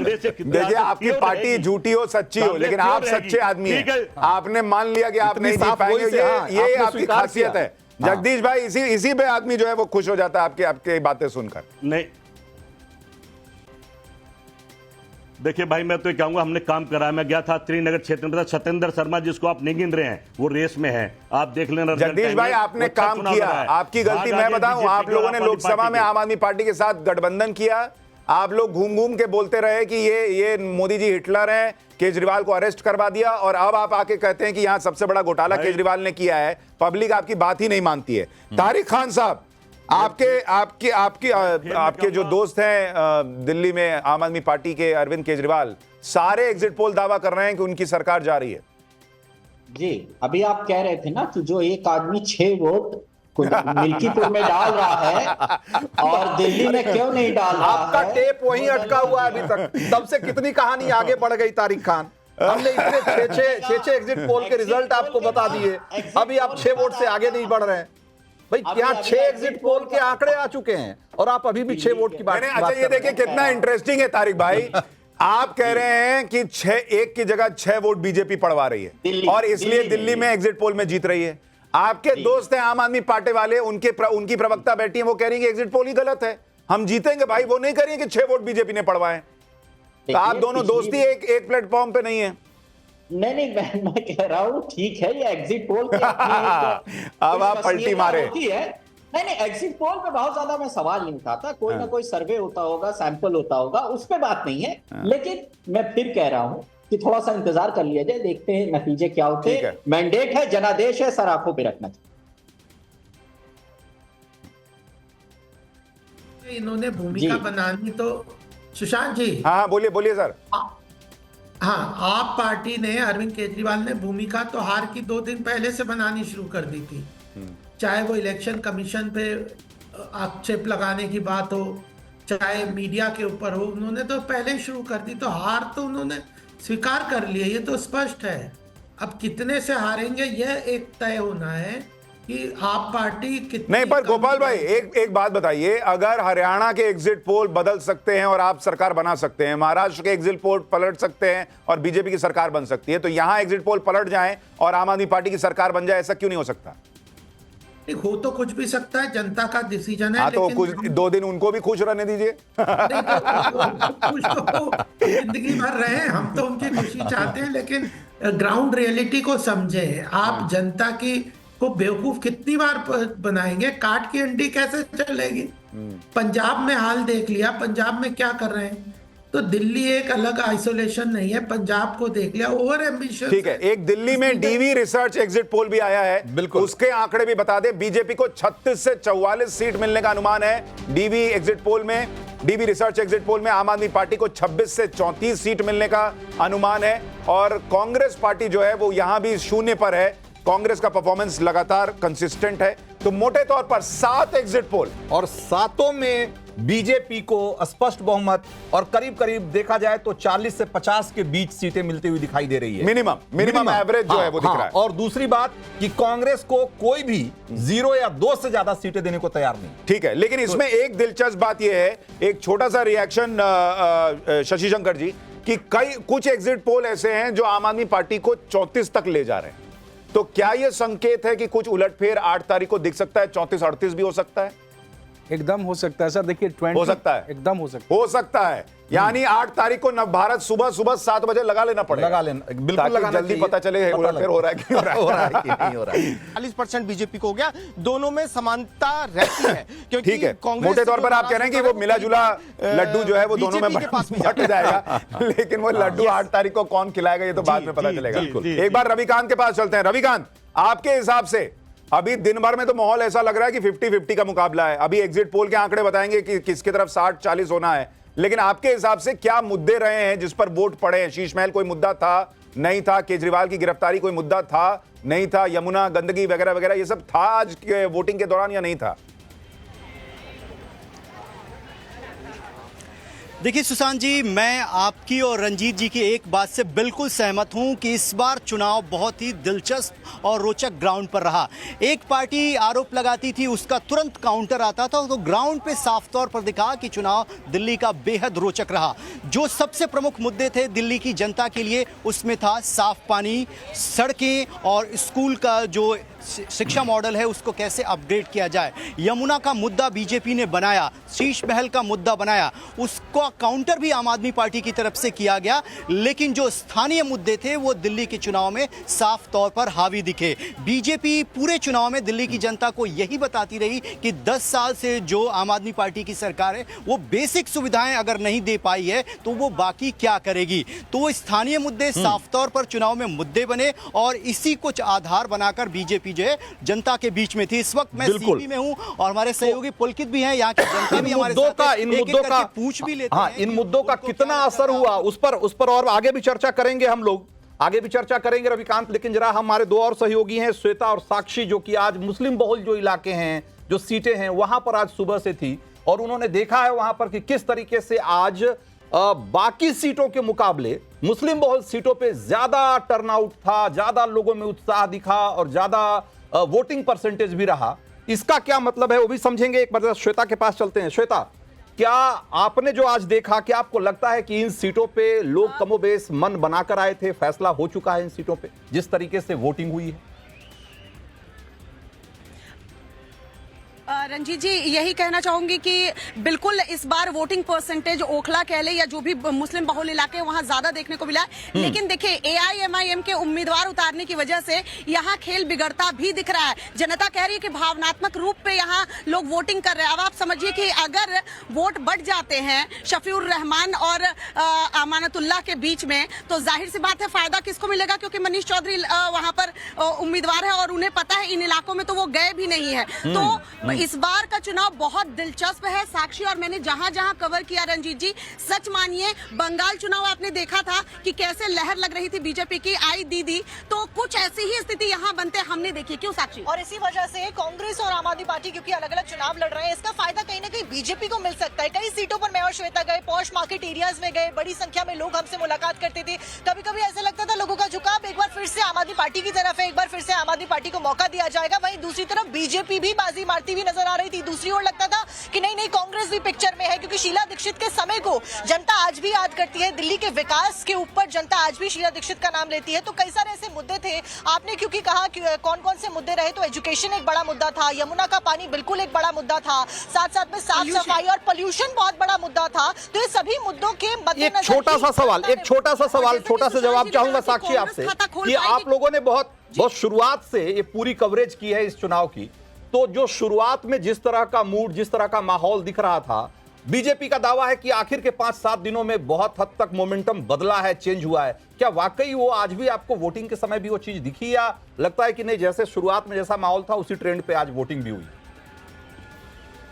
देखिए, आपकी पार्टी झूठी हो सच्ची हो, लेकिन आप सच्चे आदमी हैं। आपने मान लिया कि आप नहीं जीत पाएंगे, ये आपकी खासियत है। जगदीश भाई, इसी पे आदमी जो है वो खुश हो जाता है आपके बातें सुनकर। नहीं, देखिए भाई, मैं तो ये कहूंगा, हमने काम करा। मैं गया था त्रिनगर क्षेत्र में, सत्येंद्र शर्मा जिसको आप नहीं गिन रहे हैं, वो रेस में है, आप देख लेना। जगदीश भाई, आपने काम किया, आपकी गलती मैं बताऊं, आप लोगों ने लोकसभा में आम आदमी पार्टी के साथ गठबंधन किया। आप लोग घूम घूम के बोलते रहे कि ये मोदी जी हिटलर हैं, केजरीवाल को अरेस्ट करवा दिया, और अब आप आके कहते हैं कि यहां सबसे बड़ा घोटाला केजरीवाल ने किया है। पब्लिक आपकी बात ही नहीं मानती है। तारिक खान साहब, आपके जो दोस्त हैं दिल्ली में आम आदमी पार्टी के, अरविंद केजरीवाल, सारे एग्जिट पोल दावा कर रहे हैं कि उनकी सरकार जा रही है। जी, अभी आप कह रहे थे ना कि जो एक आदमी 6 वोट मिल्कीपुर में डाल रहा है और दिल्ली में क्यों नहीं डाल रहा है? आपका टेप वहीं अटका हुआ है अभी तक। तब से कितनी कहानी आगे बढ़ गई तारिक खान। हमने इतने 6 एग्जिट पोल के रिजल्ट आपको बता दिए, अभी आप 6 वोट से आगे नहीं बढ़ रहे हैं। भाई, क्या 6 एग्जिट पोल के आंकड़े आ चुके हैं और आप अभी भी 6 वोट की बात। अच्छा, ये देखिए कितना इंटरेस्टिंग है तारिक भाई। आप कह रहे हैं कि 1 की जगह 6 वोट बीजेपी पड़वा रही है और इसलिए दिल्ली में एग्जिट पोल में जीत रही है। आपके दोस्त हैं आम आदमी पार्टी वाले, उनकी प्रवक्ता बैठी है, वो कह रही है एग्जिट पोल ही गलत है, हम जीतेंगे। भाई, वो नहीं कह रही है कि 6 वोट बीजेपी ने पड़वाए। तो आप दोनों दोस्ती एक प्लेटफॉर्म पे नहीं है। नहीं, मैं कह रहा हूं ठीक है, ये एग्जिट पोल अब आप पलटी मारे। नहीं, एग्जिट पोल पे बहुत ज्यादा मैं सवाल नहीं उठाता। कोई ना कोई सर्वे होता होगा, सैंपल होता होगा, उस पे बात नहीं है। लेकिन मैं फिर कह रहा हूं कि थोड़ा सा इंतजार कर लिया जाए, देखते हैं नतीजे क्या होते हैं। मैंडेट है, जनादेश है, सर आंखों पे रखना चाहिए। इन्होंने भूमिका बनानी तो सुशांत जी। हाँ, बोलिए सर। हाँ, आप पार्टी ने, अरविंद केजरीवाल ने भूमिका तो हार की 2 दिन पहले से बनानी शुरू कर दी थी। चाहे वो इलेक्शन कमीशन पे आक्षेप लगाने की बात हो, चाहे मीडिया के ऊपर हो, उन्होंने तो पहले ही शुरू कर दी। तो हार तो उन्होंने स्वीकार कर लिया, ये तो स्पष्ट है। अब कितने से हारेंगे यह एक तय होना है कि आप पार्टी कितनी। नहीं, पर गोपाल भाई, एक बात बताइए, अगर हरियाणा के एग्जिट पोल बदल सकते हैं और आप सरकार बना सकते हैं, महाराष्ट्र के एग्जिट पोल पलट सकते हैं और बीजेपी की सरकार बन सकती है, तो यहां एग्जिट पोल पलट जाएं और आम आदमी पार्टी की सरकार बन जाए, ऐसा क्यों नहीं हो सकता? हो तो कुछ भी सकता है, जनता का डिसीजन है। हाँ, तो कुछ 2 दिन उनको भी खुश रहने दीजिए। खुश तो जिंदगी भर रहे, हम तो उनकी खुशी चाहते हैं, लेकिन ग्राउंड रियलिटी को समझे। आप जनता की को बेवकूफ कितनी बार बनाएंगे? काट की अंडी कैसे चलेगी? पंजाब में हाल देख लिया, पंजाब में क्या कर रहे हैं। तो दिल्ली एक अलग आइसोलेशन नहीं है, पंजाब को देख लिया, ओवर एम्बिशियस। ठीक है, एक दिल्ली में डीवी रिसर्च एग्जिट पोल भी आया है, बिल्कुल उसके आंकड़े भी बता दें। बीजेपी को 36 से 44 सीट मिलने का अनुमान है डीवी एग्जिट पोल में। डीवी रिसर्च एग्जिट पोल में आम आदमी पार्टी को 26 से 34 सीट मिलने का अनुमान है, और कांग्रेस पार्टी जो है वो यहां भी शून्य पर है। कांग्रेस का परफॉर्मेंस लगातार कंसिस्टेंट है। तो मोटे तौर पर 7 एग्जिट पोल और 7 में बीजेपी को स्पष्ट बहुमत और करीब करीब देखा जाए तो 40 से 50 के बीच सीटें मिलती हुई दिखाई दे रही है। मिनिमम एवरेज जो है वो दिख रहा है। और दूसरी बात कि कांग्रेस को कोई भी 0 या 2 से ज्यादा सीटें देने को तैयार नहीं। ठीक है, लेकिन इसमें एक दिलचस्प बात यह है, एक छोटा सा रिएक्शन शशि शंकर जी, कि कुछ एग्जिट पोल ऐसे हैं जो आम आदमी पार्टी को 34 तक ले जा रहे हैं। तो क्या यह संकेत है कि कुछ उलटफेर 8 तारीख को दिख सकता है? 34-38 भी हो सकता है। एकदम हो सकता है सर। देखिए, 20 हो सकता है, एकदम हो सकता है। यानी 8 तारीख को नवभारत सुबह 7 बजे लगा लेना पड़ेगा। लगा लेना, बिल्कुल लगाना जल्दी पता चले उलटफेर हो रहा है कि हो रहा है कि नहीं हो रहा है। 40% बीजेपी को हो गया, दोनों में समानता रहती है। क्योंकि ठीक है, मोटे तौर पर आप कह रहे हैं कि वो मिला जुला लड्डू जो है वो दोनों में बट जाएगा, लेकिन वो लड्डू 8 तारीख को कौन खिलाएगा ये तो बाद में पता चलेगा। एक बार रविकांत के पास चलते हैं। रविकांत, आपके हिसाब से अभी दिन भर में तो माहौल ऐसा लग रहा है कि 50-50 का मुकाबला है। अभी एग्जिट पोल के आंकड़े बताएंगे कि किसकी तरफ 60-40 होना है, लेकिन आपके हिसाब से क्या मुद्दे रहे हैं जिस पर वोट पड़े हैं? शीश महल कोई मुद्दा था, नहीं था? केजरीवाल की गिरफ्तारी कोई मुद्दा था, नहीं था? यमुना, गंदगी वगैरह वगैरह ये सब था आज के वोटिंग के दौरान या नहीं था? देखिए सुशांत जी, मैं आपकी और रंजीत जी की एक बात से बिल्कुल सहमत हूं कि इस बार चुनाव बहुत ही दिलचस्प और रोचक ग्राउंड पर रहा। एक पार्टी आरोप लगाती थी, उसका तुरंत काउंटर आता था, तो ग्राउंड पे साफ तौर पर दिखा कि चुनाव दिल्ली का बेहद रोचक रहा। जो सबसे प्रमुख मुद्दे थे दिल्ली की जनता के लिए, उसमें था साफ पानी, सड़कें और स्कूल का जो शिक्षा मॉडल है उसको कैसे अपग्रेड किया जाए। यमुना का मुद्दा बीजेपी ने बनाया, शीश महल का मुद्दा बनाया, उसको काउंटर भी आम आदमी पार्टी की तरफ से किया गया। लेकिन जो स्थानीय मुद्दे थे वो दिल्ली के चुनाव में साफ तौर पर हावी दिखे। बीजेपी पूरे चुनाव में दिल्ली की जनता को यही बताती रही कि 10 साल से जो आम आदमी पार्टी की सरकार है वो बेसिक सुविधाएं अगर नहीं दे पाई है तो वो बाकी क्या करेगी। तो स्थानीय मुद्दे साफ तौर पर चुनाव में मुद्दे बने और इसी कुछ आधार बनाकर बीजेपी जो है जनता के बीच में थी। इस वक्त मैं सीपी में हूं और हमारे सहयोगी पुलकित भी हैं, यहाँ की जनता भी हमारे साथ है। इन मुद्दों का पूछ भी लेते हैं। इन मुद्दों का कितना असर हुआ उस पर और आगे भी चर्चा करेंगे, हम लोग आगे भी चर्चा करेंगे रविकांत। लेकिन जरा हमारे दो और सहयोगी हैं, श्वेता और साक्षी, जो कि आज मुस्लिम बहुल जो इलाके हैं, जो सीटें हैं, वहां पर आज सुबह से थी और उन्होंने देखा है वहां पर कि किस तरीके से आज बाकी सीटों के मुकाबले मुस्लिम बहुल सीटों पे ज्यादा टर्नआउट था, ज्यादा लोगों में उत्साह दिखा और ज्यादा वोटिंग परसेंटेज भी रहा। इसका क्या मतलब है वो भी समझेंगे। एक बार श्वेता के पास चलते हैं। श्वेता, क्या आपने जो आज देखा, क्या आपको लगता है कि इन सीटों पे लोग कमोबेश मन बनाकर आए थे, फैसला हो चुका है इन सीटों पे जिस तरीके से वोटिंग हुई है? रंजीत जी, यही कहना चाहूंगी कि बिल्कुल इस बार वोटिंग परसेंटेज ओखला कह ले या जो भी मुस्लिम बहुल इलाके वहां ज्यादा देखने को मिला है। लेकिन देखिए, एआईएमआईएम के उम्मीदवार उतारने की वजह से यहां खेल बिगड़ता भी दिख रहा है। जनता कह रही है कि भावनात्मक रूप पे यहां लोग वोटिंग कर रहे हैं। अब आप समझिए कि अगर वोट बढ़ जाते हैं शफीउर रहमान और अमानतुल्लाह के बीच में, तो जाहिर सी बात है फायदा किसको मिलेगा, क्योंकि मनीष चौधरी वहां पर उम्मीदवार है और उन्हें पता है इन इलाकों में तो वो गए भी नहीं है। तो इस बार का चुनाव बहुत दिलचस्प है। साक्षी और मैंने जहां जहां कवर किया रंजीत जी, सच मानिए बंगाल चुनाव आपने देखा था कि कैसे लहर लग रही थी बीजेपी की, आई दीदी, तो कुछ ऐसी ही स्थिति यहां बनते हमने देखी। क्यों साक्षी? और इसी वजह से कांग्रेस और आम आदमी पार्टी क्योंकि अलग अलग चुनाव लड़ रहे हैं, इसका फायदा कहीं ना कहीं बीजेपी को मिल सकता है। कई सीटों पर मैं और श्वेता गए, पॉश मार्केट एरियाज में गए, बड़ी संख्या में लोग हमसे मुलाकात करते थे। कभी कभी ऐसा लगता था लोगों का झुकाव एक बार फिर से आम आदमी पार्टी की तरफ है, एक बार फिर से आम आदमी पार्टी को मौका दिया जाएगा। वहीं दूसरी तरफ बीजेपी भी बाजी मारती हुई नजर आ रही थी। दूसरी ओर लगता था कि नहीं नहीं, कांग्रेस भी पिक्चर में है, क्योंकि शीला दीक्षित के समय को जनता आज भी याद करती है। दिल्ली के विकास के ऊपर जनता आज भी शीला दीक्षित का नाम लेती है। तो कई सारे ऐसे मुद्दे थे। आपने क्योंकि कहा कि कौन कौन से मुद्दे रहे, तो एजुकेशन एक बड़ा मुद्दा था, यमुना का पानी बिल्कुल एक बड़ा मुद्दा था, साथ साथ में साफ सफाई और पोल्यूशन बहुत बड़ा मुद्दा था। तो ये सभी मुद्दों के एक छोटा सा सवाल, छोटा सा जवाब चाहूंगा साक्षी आपसे कि आप लोगों ने बहुत शुरुआत से ये पूरी कवरेज की है इस चुनाव की, तो जो शुरुआत में जिस तरह का मूड, जिस तरह का माहौल दिख रहा था, बीजेपी का दावा है कि आखिर के 5-7 दिनों में बहुत हद तक मोमेंटम बदला है, चेंज हुआ है। क्या वाकई वो आज भी आपको वोटिंग के समय भी वो चीज दिखी, या लगता है कि नहीं, जैसे शुरुआत में जैसा माहौल था उसी ट्रेंड पे आज वोटिंग भी हुई?